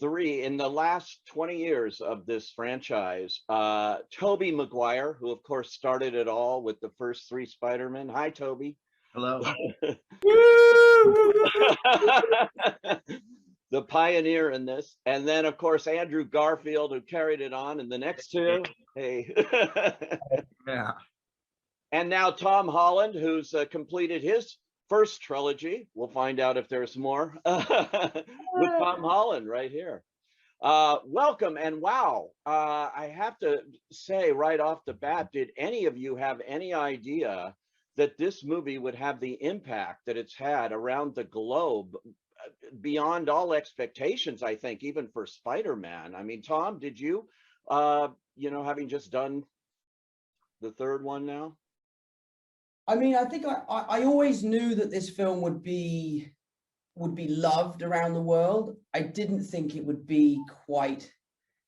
three in the last 20 years of this franchise. Tobey Maguire, who of course started it all with the first three Spider-Man. Hi, Toby. Hello. The pioneer in this. And then, of course, Andrew Garfield, who carried it on in the next two. Hey. Yeah. And now Tom Holland, who's completed his first trilogy. We'll find out if there's more with Tom Holland right here. Welcome, and wow, I have to say right off the bat, did any of you have any idea that this movie would have the impact that it's had around the globe, beyond all expectations, I think, even for Spider-Man? I mean, Tom, did you, having just done the third one now? I mean, I think I always knew that this film would be loved around the world. I didn't think it would be quite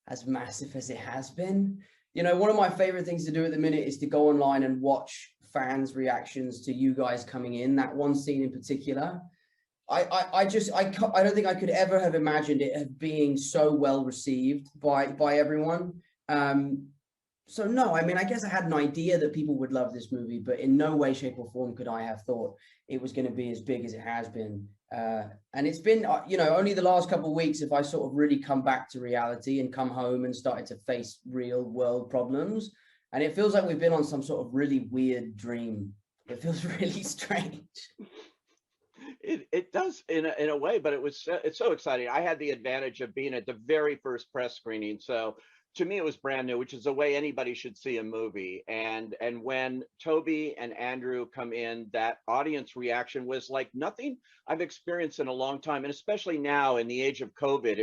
as massive as it has been. You know, one of my favorite things to do at the minute is to go online and watch fans' reactions to you guys coming in. That one scene in particular, I don't think I could ever have imagined it being so well received by everyone. So no, I mean, I guess I had an idea that people would love this movie, but in no way, shape or form could I have thought it was going to be as big as it has been. And it's been, only the last couple of weeks if I sort of really come back to reality and come home and started to face real world problems. And it feels like we've been on some sort of really weird dream. It feels really strange. It does in a way, but it's so exciting. I had the advantage of being at the very first press screening, so to me it was brand new, which is the way anybody should see a movie. And when Toby and Andrew come in, that audience reaction was like nothing I've experienced in a long time, and especially now in the age of COVID,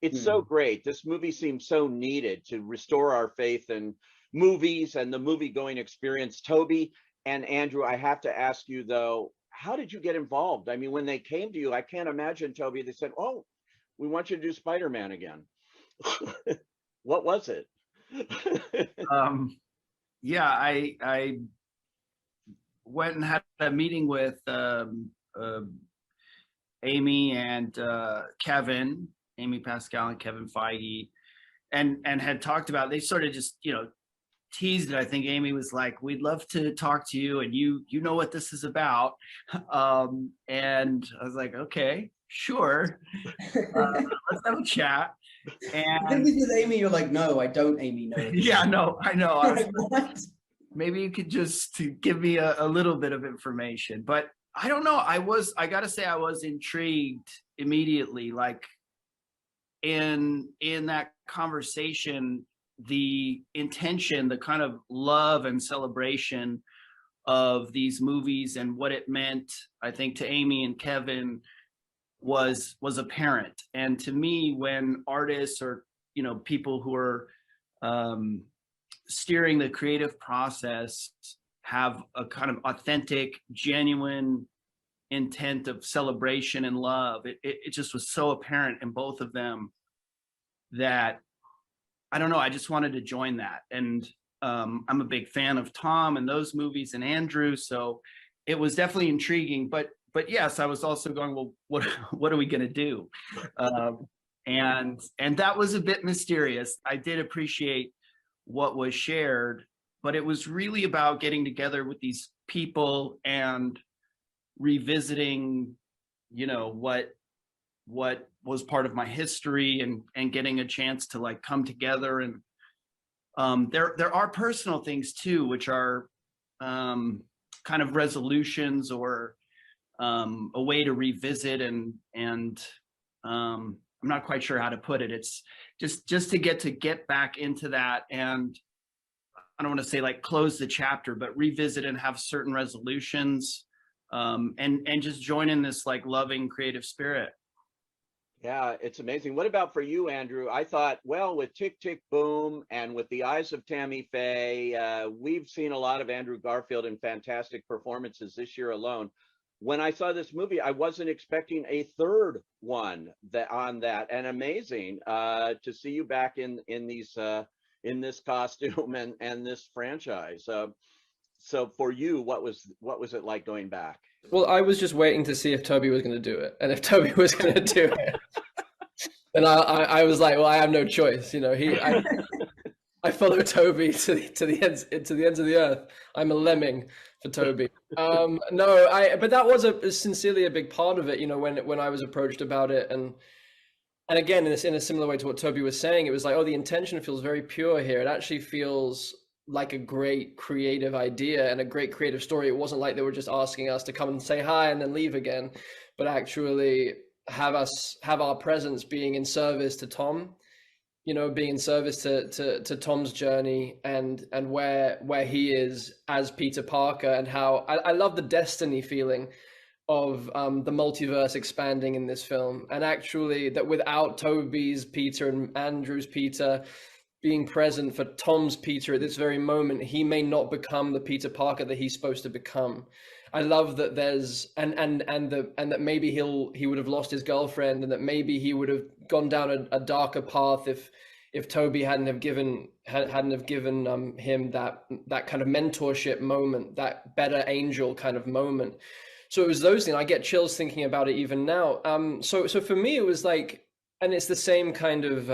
it's so great. This movie seems so needed to restore our faith in movies and the movie going experience. Toby and Andrew, I have to ask you though, how did you get involved? I mean, when they came to you, I can't imagine, Toby, they said, "Oh, we want you to do Spider-Man again." What was it? Yeah, I went and had a meeting with Amy and Kevin, Amy Pascal and Kevin Feige, and had talked about, they sort of just, teased it. I think Amy was like, "We'd love to talk to you, and you know what this is about." And I was like, "Okay, sure. Let's have a chat." And I think this is Amy, you're like, "No, I don't, Amy, no." Yeah, no, I know. I was What? Maybe you could just give me a little bit of information, but I don't know. I gotta say, I was intrigued immediately. Like in that conversation, the intention, the kind of love and celebration of these movies and what it meant, I think, to Amy and Kevin was apparent. And to me, when artists or people who are steering the creative process have a kind of authentic, genuine intent of celebration and love, it just was so apparent in both of them that, I don't know, I just wanted to join that. And I'm a big fan of Tom and those movies and Andrew, so it was definitely intriguing. But yes, I was also going, well, what are we going to do? And that was a bit mysterious. I did appreciate what was shared, but it was really about getting together with these people and revisiting, what was part of my history, and getting a chance to like come together. And there are personal things too, which are kind of resolutions or a way to revisit, and I'm not quite sure how to put it. It's just to get back into that, and I don't want to say like close the chapter, but revisit and have certain resolutions, and just join in this like loving creative spirit. Yeah, it's amazing. What about for you, Andrew? I thought, well, with Tick, Tick, Boom and with the eyes of Tammy Faye, we've seen a lot of Andrew Garfield in fantastic performances this year alone. When I saw this movie, I wasn't expecting a third one on that, and amazing to see you back in this costume and this franchise. So for you, what was it like going back? Well, I was just waiting to see if Toby was going to do it, and if Toby was going to do it. And I was like, well, I have no choice, you know. I follow Toby to the ends of the earth. I'm a lemming for Toby. But that was sincerely a big part of it, you know, when I was approached about it, and again, in a similar way to what Toby was saying, it was like, oh, the intention feels very pure here. It actually feels like a great creative idea and a great creative story. It wasn't like they were just asking us to come and say hi and then leave again, but actually have our presence being in service to Tom, you know, being in service to Tom's journey and where he is as Peter Parker, and how I love the destiny feeling of the multiverse expanding in this film, and actually that without Toby's Peter and Andrew's Peter being present for Tom's Peter at this very moment, he may not become the Peter Parker that he's supposed to become. I love that there's and that maybe he would have lost his girlfriend, and that maybe he would have gone down a darker path if Toby hadn't have given him that kind of mentorship moment, that better angel kind of moment. So it was those things. I get chills thinking about it even now. So for me, it was like, and it's the same kind of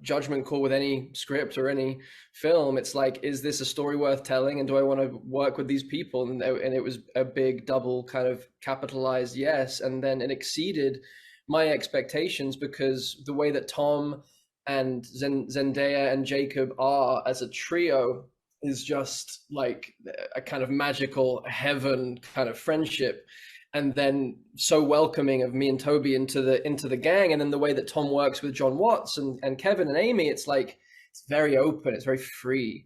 judgment call with any script or any film. It's like, is this a story worth telling, and do I want to work with these people? And it was a big double kind of capitalized yes, and then it exceeded my expectations, because the way that Tom and Zendaya and Jacob are as a trio is just like a kind of magical heaven kind of friendship, and then so welcoming of me and Toby into the gang. And then the way that Tom works with John Watts and Kevin and Amy, it's like, it's very open, it's very free.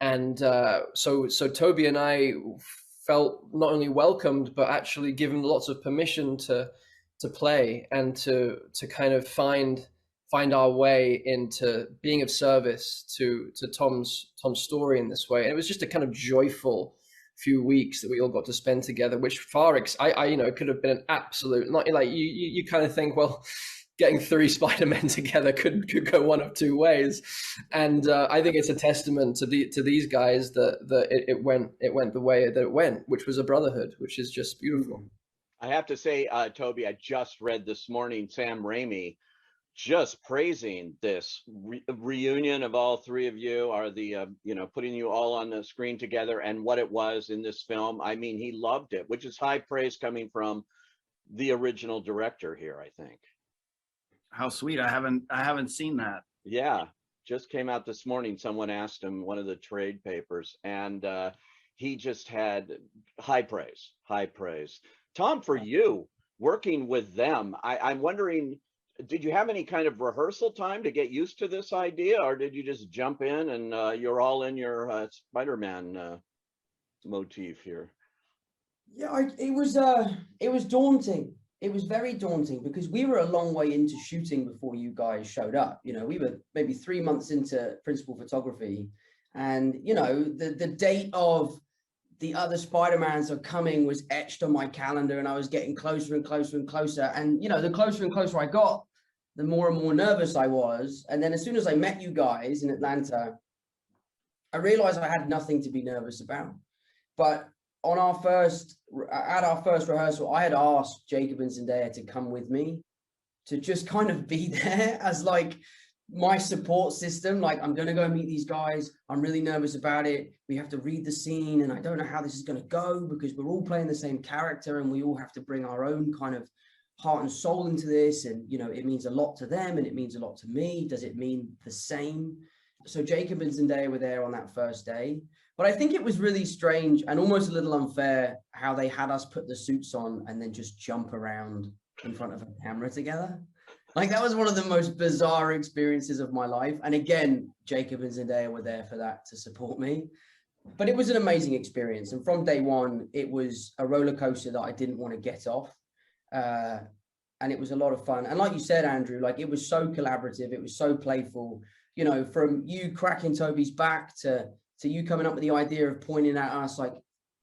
And so Toby and I felt not only welcomed, but actually given lots of permission to play and to kind of find our way into being of service to Tom's story in this way. And it was just a kind of joyful few weeks that we all got to spend together, which I you know, it could have been an absolute, not like you kind of think, well, getting 3 Spider-Men together could go one of 2 ways. And I think it's a testament to these guys that it went the way that it went, which was a brotherhood, which is just beautiful. I have to say, Toby, I just read this morning Sam Raimi just praising this reunion of all 3 of you, are the you know, putting you all on the screen together, and what it was in this film. I mean, he loved it, which is high praise coming from the original director here, I think. How sweet. I haven't seen that. Yeah, just came out this morning. Someone asked him, one of the trade papers, and he just had high praise. Tom, for you working with them, I'm wondering, did you have any kind of rehearsal time to get used to this idea, or did you just jump in and you're all in your Spider-Man motif here? Yeah, it was daunting. It was very daunting, because we were a long way into shooting before you guys showed up. You know, we were maybe 3 months into principal photography, and you know, the date of the other Spider-Mans are coming was etched on my calendar, and I was getting closer and closer and closer. And you know, the closer and closer I got, the more and more nervous I was. And then as soon as I met you guys in Atlanta, I realized I had nothing to be nervous about. But at our first rehearsal, I had asked Jacob and Zendaya to come with me, to just kind of be there as like my support system. Like, I'm going to go meet these guys. I'm really nervous about it. We have to read the scene, and I don't know how this is going to go, because we're all playing the same character, and we all have to bring our own kind of heart and soul into this. And, you know, it means a lot to them, and it means a lot to me. Does it mean the same? So Jacob and Zendaya were there on that first day. But I think it was really strange and almost a little unfair how they had us put the suits on and then just jump around in front of a camera together. Like, that was one of the most bizarre experiences of my life. And again, Jacob and Zendaya were there for that, to support me. But it was an amazing experience. And from day one, it was a roller coaster that I didn't want to get off. And it was a lot of fun. And like you said, Andrew, like, it was so collaborative. It was so playful, you know, from you cracking Toby's back to you coming up with the idea of pointing at us. Like,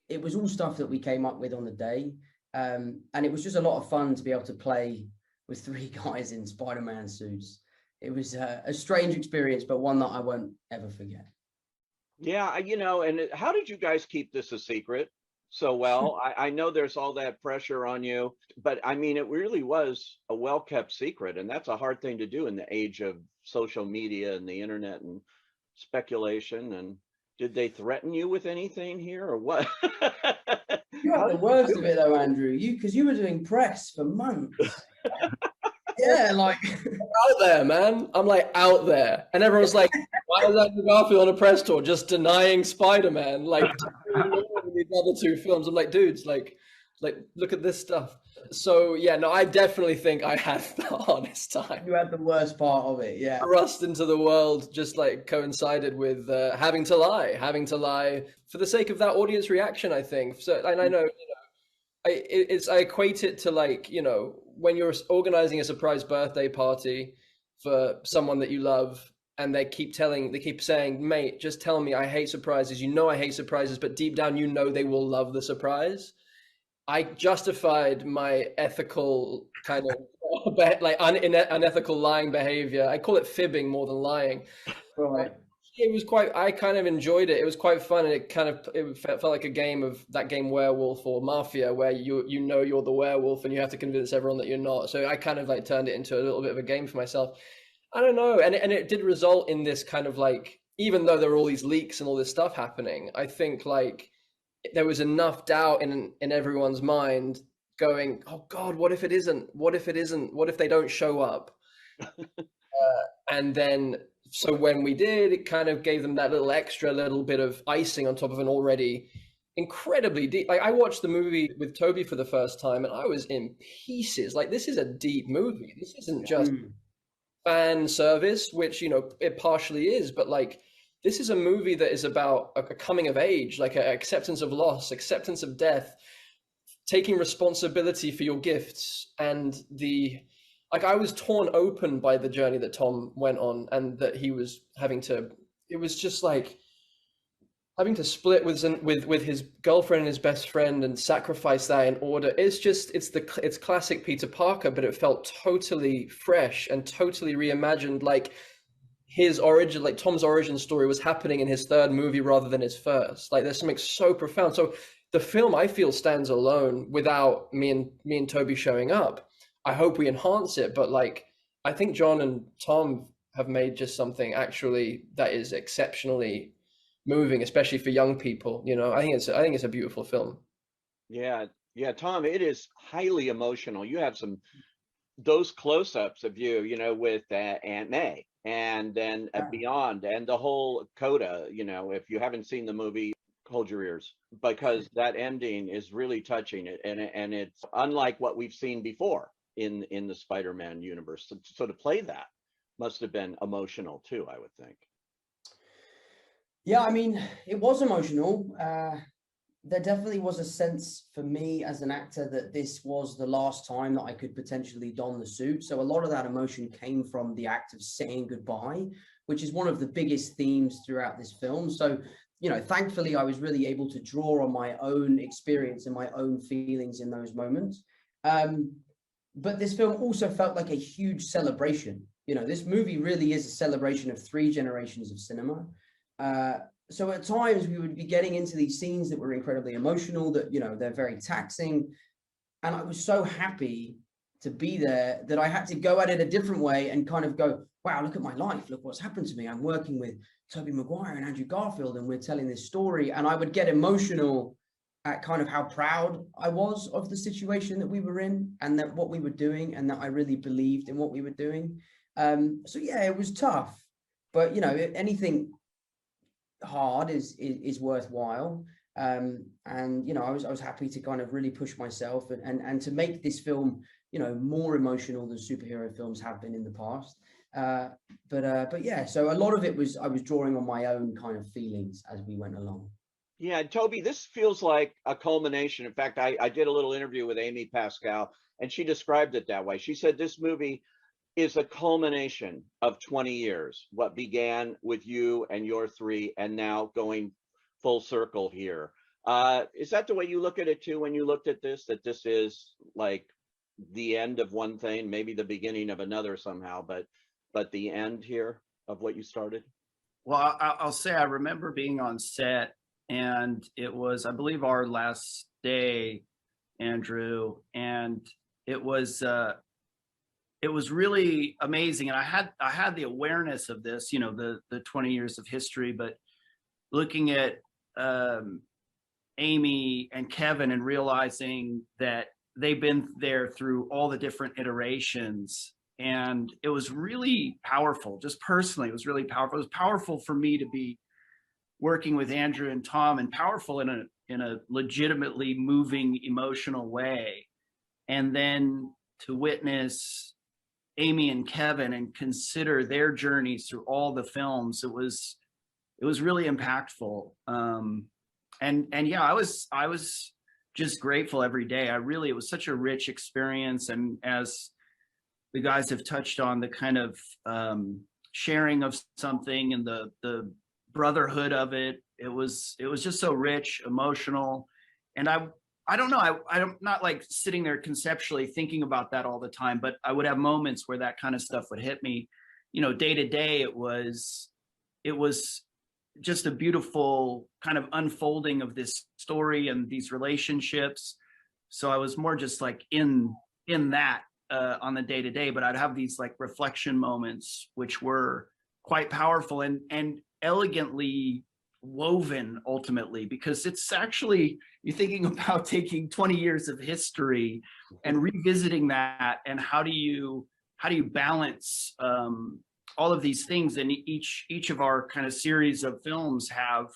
it was all stuff that we came up with on the day. And it was just a lot of fun to be able to play with 3 guys in Spider-Man suits. It was a strange experience, but one that I won't ever forget. Yeah, you know, and how did you guys keep this a secret? so well. I know there's all that pressure on you, but I mean, it really was a well-kept secret, and that's a hard thing to do in the age of social media and the internet and speculation. And did they threaten you with anything here or what? You had the worst of it though, Andrew. Because you were doing press for months. Yeah, like out there, man. I'm like out there, and everyone's like, "Why is Andrew Garfield on a press tour just denying Spider-Man?" Like these other two films. I'm like, dudes, like look at this stuff. So yeah, no, I definitely think I had the hardest time. You had the worst part of it, yeah. Thrust into the world just like coincided with having to lie for the sake of that audience reaction, I think. So, and I know, I equate it to like, when you're organizing a surprise birthday party for someone that you love, and they keep saying, mate, just tell me, I hate surprises. I hate surprises, but deep down, they will love the surprise. I justified my ethical kind of like unethical lying behavior. I call it fibbing more than lying. Right. It was I kind of enjoyed it. It was quite fun, and it felt like a game of that game Werewolf or Mafia, where you're the werewolf and you have to convince everyone that you're not. So I kind of like turned it into a little bit of a game for myself. I don't know, and it did result in this kind of like, even though there were all these leaks and all this stuff happening, I think like there was enough doubt in everyone's mind going, oh God, what if it isn't? What if it isn't? What if they don't show up? And then, so when we did, it kind of gave them that little bit of icing on top of an already incredibly deep. Like I watched the movie with Toby for the first time and I was in pieces. Like this is a deep movie. This isn't just fan service, which, it partially is, but like, this is a movie that is about a coming of age, like an acceptance of loss, acceptance of death, taking responsibility for your gifts. And I was torn open by the journey that Tom went on, and that he was it was just like having to split with his girlfriend and his best friend and sacrifice that in order. It's classic Peter Parker, but it felt totally fresh and totally reimagined. Like his origin, like Tom's origin story was happening in his third movie rather than his first. Like there's something so profound. So the film, I feel, stands alone without me and Toby showing up. I hope we enhance it, but like, I think John and Tom have made just something actually that is exceptionally moving, especially for young people. I think it's a beautiful film. Yeah, Tom, it is highly emotional. You have those close-ups of you, with Aunt May, and then beyond, and the whole coda. If you haven't seen the movie, hold your ears, because that ending is really touching. And it's unlike what we've seen before in the Spider-Man universe. So to play that must have been emotional too, I would think. Yeah, I mean, it was emotional. There definitely was a sense for me as an actor that this was the last time that I could potentially don the suit. So a lot of that emotion came from the act of saying goodbye, which is one of the biggest themes throughout this film. So, thankfully, I was really able to draw on my own experience and my own feelings in those moments. But this film also felt like a huge celebration. This movie really is a celebration of 3 generations of cinema. So at times we would be getting into these scenes that were incredibly emotional, that, they're very taxing. And I was so happy to be there that I had to go at it a different way and kind of go, wow, look at my life. Look what's happened to me. I'm working with Tobey Maguire and Andrew Garfield, and we're telling this story. And I would get emotional at kind of how proud I was of the situation that we were in, and that what we were doing, and that I really believed in what we were doing. So yeah, it was tough, but anything hard is worthwhile. And I was happy to kind of really push myself and to make this film more emotional than superhero films have been in the past. But yeah, so a lot of it was I was drawing on my own kind of feelings as we went along. Yeah, Toby, this feels like a culmination. In fact, I did a little interview with Amy Pascal, and she described it that way. She said this movie is a culmination of 20 years, what began with you and your 3, and now going full circle here. Is that the way you look at it too when you looked at this, that this is like the end of one thing, maybe the beginning of another somehow, but the end here of what you started? Well, I'll say I remember being on set and it was, I believe, our last day, Andrew, and it was really amazing. And I had the awareness of this, you know, the 20 years of history, but looking at Amy and Kevin and realizing that they've been there through all the different iterations. And it was really powerful. Just personally, it was really powerful. It was powerful for me to be working with Andrew and Tom, and powerful in a legitimately moving, emotional way. And then to witness Amy and Kevin and consider their journeys through all the films, it was really impactful. And yeah, I was just grateful every day. It was such a rich experience. And as the guys have touched on, the kind of sharing of something and the brotherhood of it, it was just so rich, emotional. And I don't know, I'm not like sitting there conceptually thinking about that all the time, but I would have moments where that kind of stuff would hit me. You know, day to day, it was just a beautiful kind of unfolding of this story and these relationships. So I was more just like in that on the day to day, but I'd have these like reflection moments, which were quite powerful and elegantly woven ultimately, because it's actually, you're thinking about taking 20 years of history and revisiting that, and how do you balance all of these things. And each of our kind of series of films have,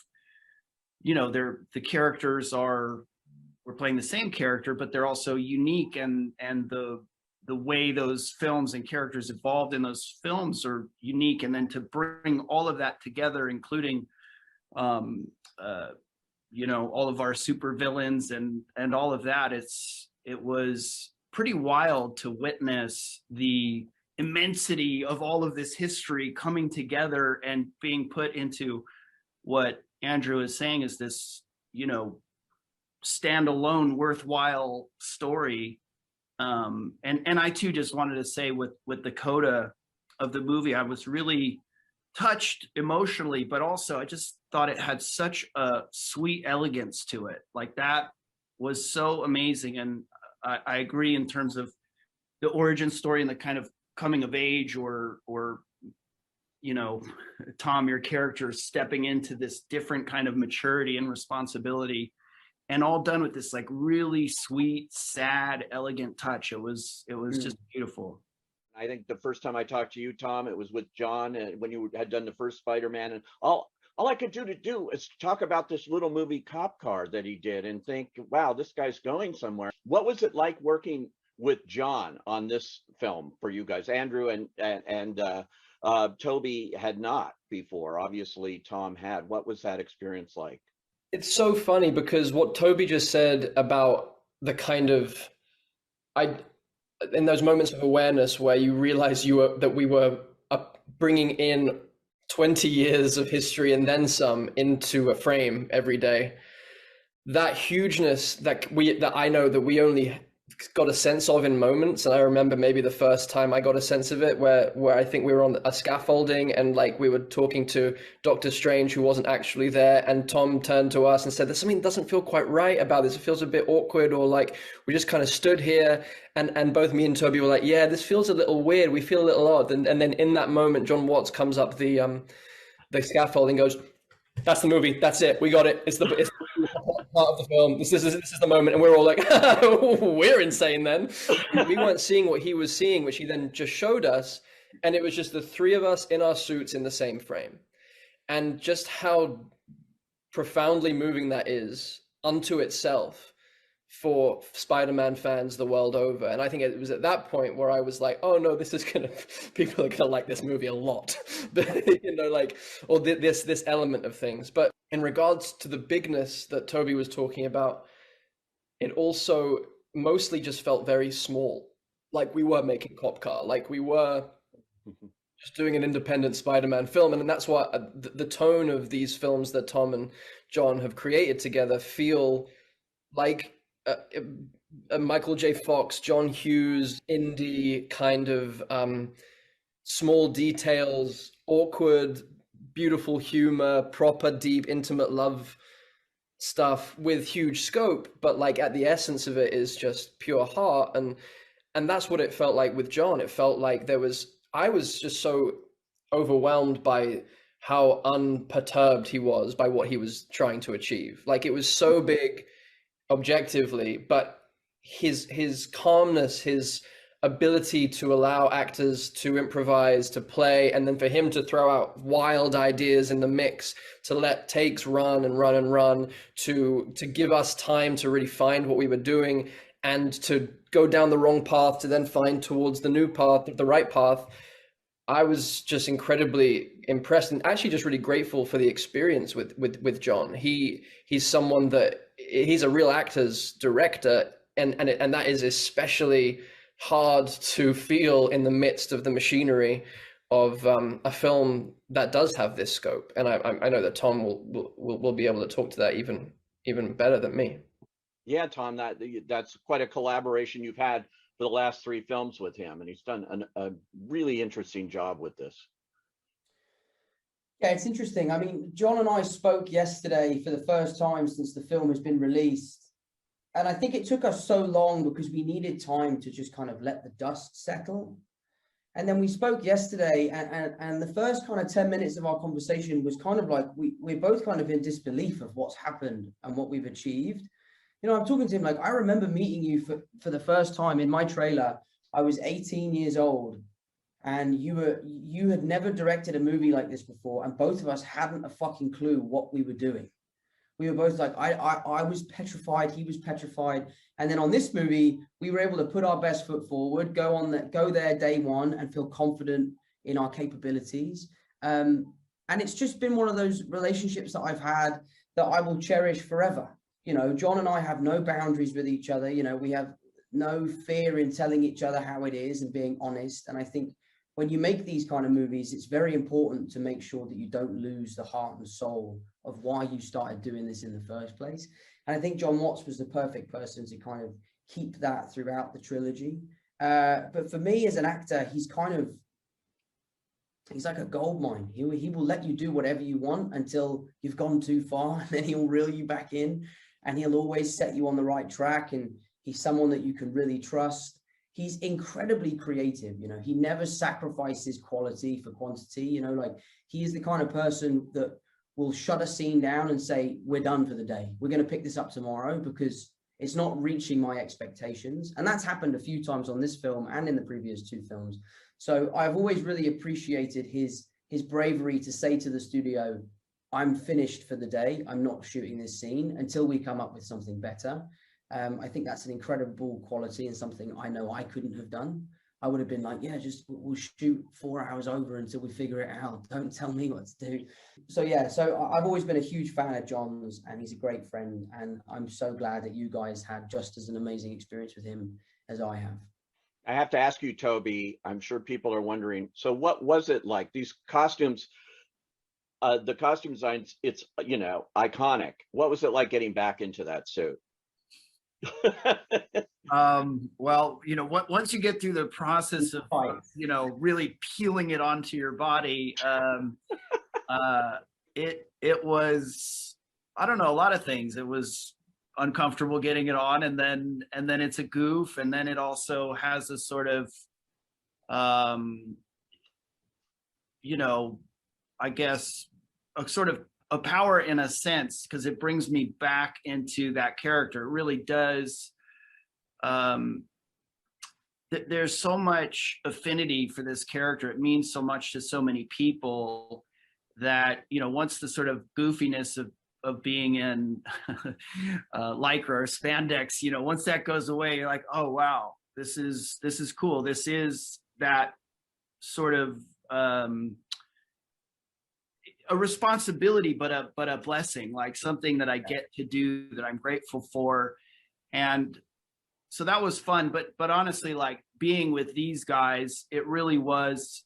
you know, the characters we're playing the same character, but they're also unique, and the way those films and characters evolved in those films are unique. And then to bring all of that together, including you know, all of our super villains and all of that, it was pretty wild to witness the immensity of all of this history coming together and being put into what Andrew is saying is this, you know, standalone worthwhile story. And I too just wanted to say with the coda of the movie, I was really touched emotionally, but also I just thought it had such a sweet elegance to it. Like, that was so amazing. And I agree in terms of the origin story and the kind of coming of age, or you know, Tom, your character stepping into this different kind of maturity and responsibility, and all done with this like really sweet, sad, elegant touch. It was just beautiful. I think the first time I talked to you, Tom, it was with John, and when you had done the first Spider-Man, and all I could do is talk about this little movie Cop Car that he did and think, wow, this guy's going somewhere. What was it like working with John on this film for you guys? Andrew and Toby had not before. Obviously, Tom had. What was that experience like? It's so funny because what Toby just said about the kind of, in those moments of awareness where you realize that we were bringing in 20 years of history and then some into a frame every day, that hugeness that I know that we only got a sense of in moments. And I remember maybe the first time I got a sense of it where I think we were on a scaffolding and like we were talking to Doctor Strange, who wasn't actually there, and Tom turned to us and said, there's something that doesn't feel quite right about this. It feels a bit awkward, or like we just kind of stood here and both me and Toby were like, yeah, this feels a little weird. We feel a little odd. And then in that moment, John Watts comes up the scaffolding, goes, that's the movie. That's it. We got it. It's the part of the film. This is the moment. And we're all like, we're insane then. We weren't seeing what he was seeing, which he then just showed us. And it was just the three of us in our suits in the same frame. And just how profoundly moving that is unto itself for Spider-Man fans the world over. And I think it was at that point where I was like, oh no, people are gonna like this movie a lot. You know, like, or this element of things. But in regards to the bigness that Toby was talking about, it also mostly just felt very small. Like we were making Cop Car, like we were just doing an independent Spider-Man film. And that's why the tone of these films that Tom and John have created together feel like a Michael J. Fox, John Hughes, indie kind of small details, awkward, beautiful humor, proper, deep, intimate love stuff with huge scope, but like at the essence of it is just pure heart. And that's what it felt like with John. It felt like I was just so overwhelmed by how unperturbed he was by what he was trying to achieve. Like it was so big objectively, but his calmness, his ability to allow actors to improvise, to play, and then for him to throw out wild ideas in the mix, to let takes run and run and run, to give us time to really find what we were doing, and to go down the wrong path to then find towards the new path, the right path. I was just incredibly impressed and actually just really grateful for the experience with John. He's someone that he's a real actor's director, and that is especially hard to feel in the midst of the machinery of a film that does have this scope. And I know that Tom will be able to talk to that even better than me. Yeah, Tom, that's quite a collaboration you've had for the last 3 films with him, and he's done a really interesting job with this. Yeah, it's interesting. I mean, John and I spoke yesterday for the first time since the film has been released. And I think it took us so long because we needed time to just kind of let the dust settle. And then we spoke yesterday, and the first kind of 10 minutes of our conversation was kind of like we're both kind of in disbelief of what's happened and what we've achieved. You know, I'm talking to him like, I remember meeting you for the first time in my trailer. I was 18 years old, and you had never directed a movie like this before, and both of us hadn't a fucking clue what we were doing. We were both like, I was petrified, he was petrified. And then on this movie, we were able to put our best foot forward, go there day one and feel confident in our capabilities. And it's just been one of those relationships that I've had that I will cherish forever. You know, John and I have no boundaries with each other. You know, we have no fear in telling each other how it is and being honest. And I think when you make these kind of movies, it's very important to make sure that you don't lose the heart and soul of why you started doing this in the first place. And I think John Watts was the perfect person to kind of keep that throughout the trilogy. But for me as an actor, he's like a gold mine. He will let you do whatever you want until you've gone too far, and then he'll reel you back in, and he'll always set you on the right track. And he's someone that you can really trust. He's incredibly creative. You know, he never sacrifices quality for quantity. You know, like he is the kind of person that will shut a scene down and say, we're done for the day. We're going to pick this up tomorrow because it's not reaching my expectations. And that's happened a few times on this film and in the previous 2 films. So I've always really appreciated his bravery to say to the studio, I'm finished for the day. I'm not shooting this scene until we come up with something better. I think that's an incredible quality and something I know I couldn't have done. I would have been like, yeah, just we'll shoot 4 hours over until we figure it out. Don't tell me what to do. So yeah, so I've always been a huge fan of John's, and he's a great friend. And I'm so glad that you guys had just as an amazing experience with him as I have. I have to ask you, Toby, I'm sure people are wondering, so what was it like? These costumes, the costume designs, it's, you know, iconic. What was it like getting back into that suit? Well, you know, once you get through the process of, you know, really peeling it onto your body, it was, I don't know, a lot of things. It was uncomfortable getting it on, and then it's a goof, and then it also has a sort of, you know, I guess a sort of a power in a sense, because it brings me back into that character. It really does. There's so much affinity for this character. It means so much to so many people that, you know, once the sort of goofiness of being in lycra or spandex, you know, once that goes away, you're like, oh wow, this is cool. This is that sort of a responsibility, but a blessing, like something that I get to do that I'm grateful for. And so that was fun. But honestly, like being with these guys, it really was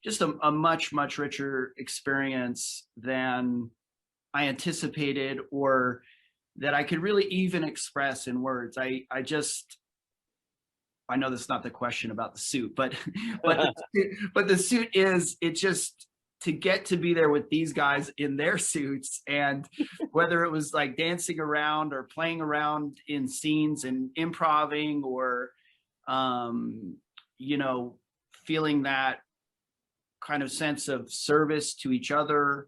just a much richer experience than I anticipated, or that I could really even express in words. I know that's not the question about the suit, but the suit is, it just to get to be there with these guys in their suits, and whether it was like dancing around or playing around in scenes and improving, or you know, feeling that kind of sense of service to each other,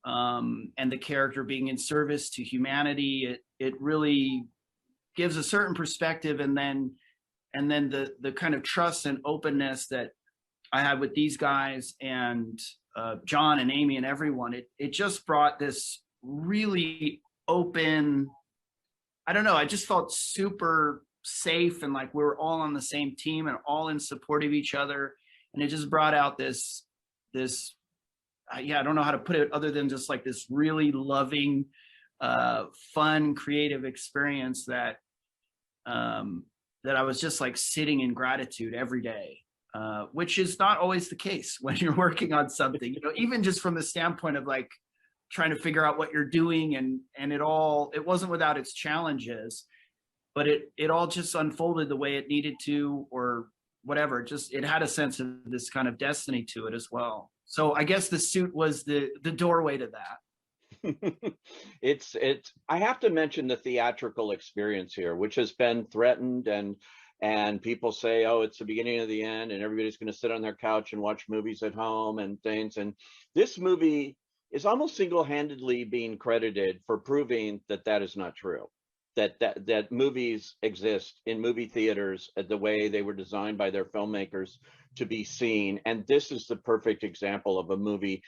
and the character being in service to humanity, it really gives a certain perspective. And then the kind of trust and openness that I had with these guys, and John and Amy and everyone, it just brought this really open, I don't know, I just felt super safe, and like we were all on the same team and all in support of each other. And it just brought out this yeah, I don't know how to put it other than just like this really loving, fun, creative experience that I was just like sitting in gratitude every day, which is not always the case when you're working on something, you know, even just from the standpoint of like trying to figure out what you're doing, and it wasn't without its challenges, but it all just unfolded the way it needed to, or whatever. Just, it had a sense of this kind of destiny to it as well. So I guess the suit was the doorway to that. It's I have to mention the theatrical experience here, which has been threatened, and people say, oh, it's the beginning of the end and everybody's going to sit on their couch and watch movies at home and things. And this movie is almost single-handedly being credited for proving that that is not true. That movies exist in movie theaters the way they were designed by their filmmakers to be seen. And this is the perfect example of a movie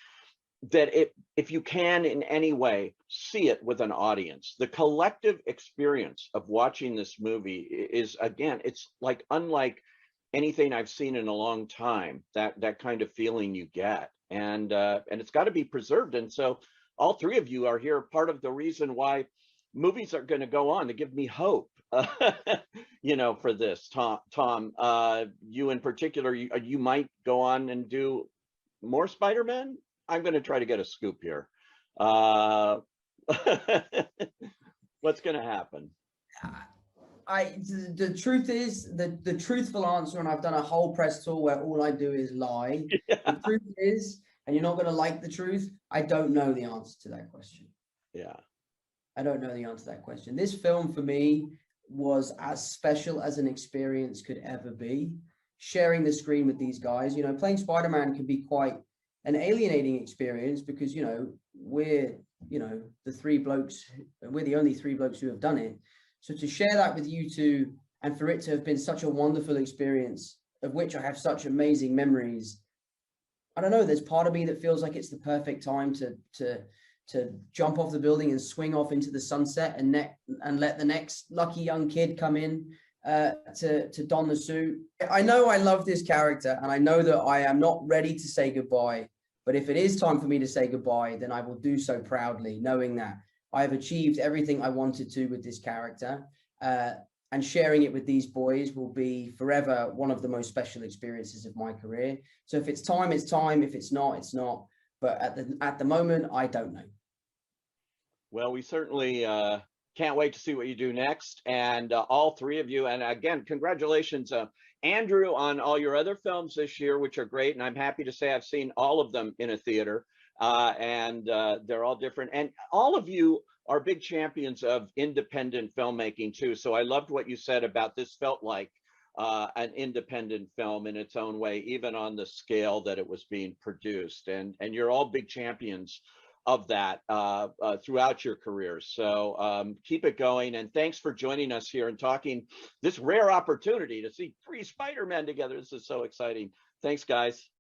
that if you can in any way see it with an audience, the collective experience of watching this movie is, again, it's like unlike anything I've seen in a long time, that kind of feeling you get. And it's got to be preserved. And so all three of you are here, part of the reason why movies are going to go on, to give me hope, you know, for this. Tom, you in particular, you might go on and do more Spider-Man. I'm going to try to get a scoop here. What's going to happen? The truth is, the truthful answer, and I've done a whole press tour where all I do is lie. Yeah. The truth is, and you're not going to like the truth, I don't know the answer to that question. Yeah. I don't know the answer to that question. This film for me was as special as an experience could ever be. Sharing the screen with these guys, you know, playing Spider-Man can be quite an alienating experience because, you know, we're the only three blokes who have done it. So to share that with you two, and for it to have been such a wonderful experience, of which I have such amazing memories, I don't know, there's part of me that feels like it's the perfect time to jump off the building and swing off into the sunset and let the next lucky young kid come in to don the suit. I know I love this character, and I know that I am not ready to say goodbye, but if it is time for me to say goodbye, then I will do so proudly, knowing that I have achieved everything I wanted to with this character, and sharing it with these boys will be forever one of the most special experiences of my career. So if it's time, it's time. If it's not, it's not. But at the moment, I don't know. Well, we certainly can't wait to see what you do next. And all three of you, and again, congratulations, Andrew, on all your other films this year, which are great. And I'm happy to say I've seen all of them in a theater, and they're all different. And all of you are big champions of independent filmmaking too. So I loved what you said about this felt like an independent film in its own way, even on the scale that it was being produced. And you're all big champions of that throughout your careers. So keep it going. And thanks for joining us here and talking this rare opportunity to see three Spider-Men together. This is so exciting. Thanks, guys.